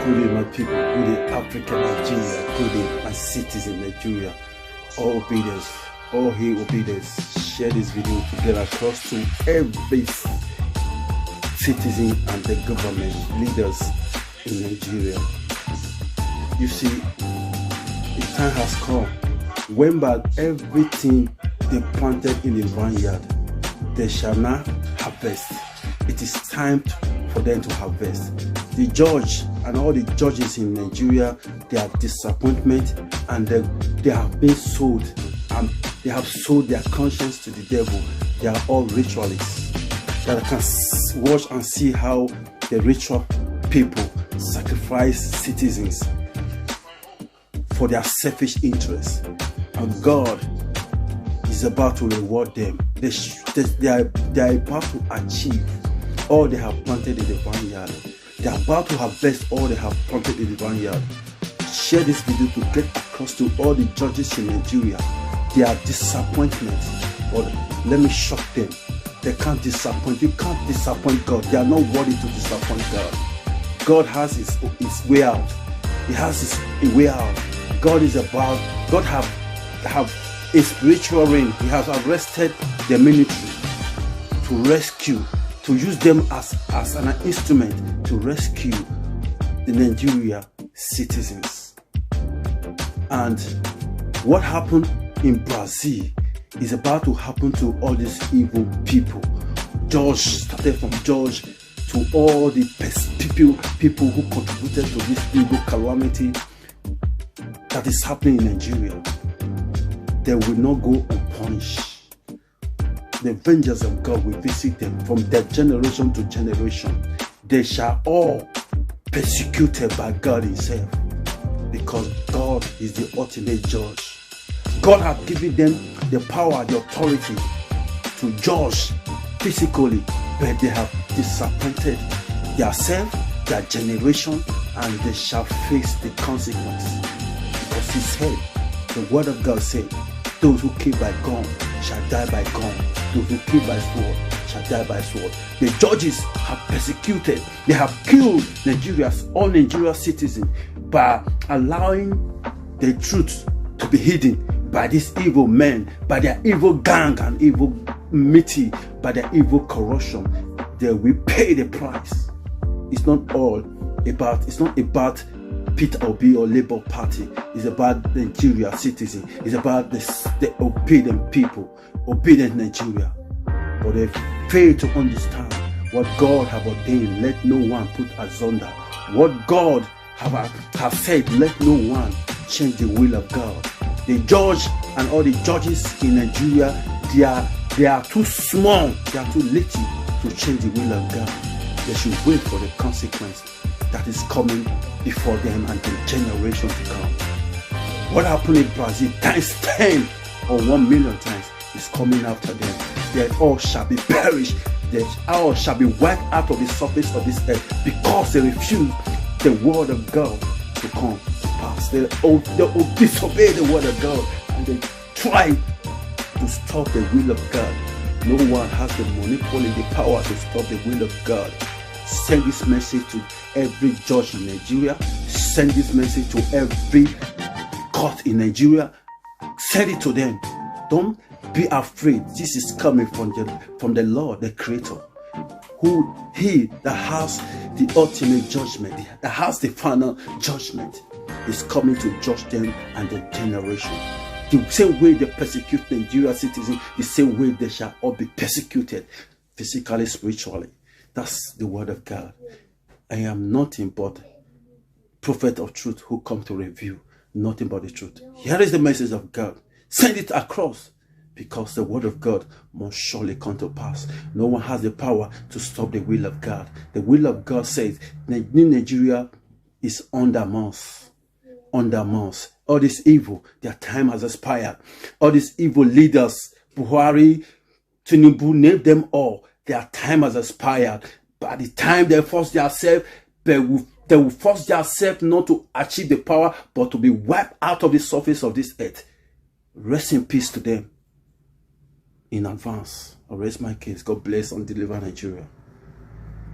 Good day, my people. Good day, Africa, Nigeria. Good day, my cities in Nigeria. All obedience, all hail obedience. Share this video to get across to every citizen and the government leaders in Nigeria. You see, the time has come when by everything they planted in the vineyard, they shall not harvest. It is time for them to harvest. The judge and all the judges in Nigeria, they are disappointment, and they have been sold, and they have sold their conscience to the devil. They are all ritualists that can watch and see how the ritual people sacrifice citizens for their selfish interests, and God is about to reward them. They are about to achieve all they have planted in the vineyard. They are about to harvest all they have planted in the vineyard. Share this video to get across to all the judges in Nigeria. They are disappointment. But let me shock them. They can't disappoint. You can't disappoint God. They are not worthy to disappoint God. God has his way out. He has his way out. God have a spiritual reign. He has arrested the military to rescue, to use them as an instrument to rescue the Nigeria citizens. And what happened in Brazil is about to happen to all these evil people. George started from George to all the people who contributed to this evil calamity that is happening in Nigeria. They will not go unpunished. The vengeance of God will visit them from their generation to generation. They shall all persecuted by God himself, because God is the ultimate judge. God has given them the power, the authority to judge physically, but they have disappointed themselves, their generation, and they shall face the consequence. Because he said, the word of God said, those who kill by gun shall die by gun. Those who kill by sword shall die by sword. The judges have persecuted, they have killed all Nigerian citizens by allowing the truth to be hidden by these evil men, by their evil gang and evil meeting, by their evil corruption. They will pay the price. It's not about Peter Obi or Labour Party. It's about Nigeria citizens. It's about the obedient people, obedient Nigeria. But they fail to understand what God have ordained. Let no one put asunder. What God have said, let no one change the will of God. The judge and all the judges in Nigeria, they are too small, they are too little to change the will of God. They should wait for the consequence that is coming before them and the generation to come. What happened in Brazil times 10 or 1 million times is coming after them. They all shall be perished. They all shall be wiped out of the surface of this earth, because they refuse the word of God to come to pass. They disobey the word of God, and they try to stop the will of God. No one has the monopoly, the power to stop the will of God. Send this message to every judge in Nigeria. Send this message to every court in Nigeria. Send it to them. Don't be afraid. This is coming from the Lord, the Creator, He that has the ultimate judgment, that has the final judgment, is coming to judge them and the generation. The same way they persecute Nigeria citizens, the same way they shall all be persecuted physically, spiritually. That's the word of God. I am nothing but prophet of truth who come to reveal nothing but the truth. Here is the message of God. Send it across, because the word of God must surely come to pass. No one has the power to stop the will of God. The will of God says Nigeria is under mass. Under mass. All this evil, their time has expired. All these evil leaders, Buhari, Tinubu, name them all, their time has expired. By the time they force themselves, they will force themselves not to achieve the power, but to be wiped out of the surface of this earth. Rest in peace to them. In advance, I raise my case. God bless and deliver Nigeria.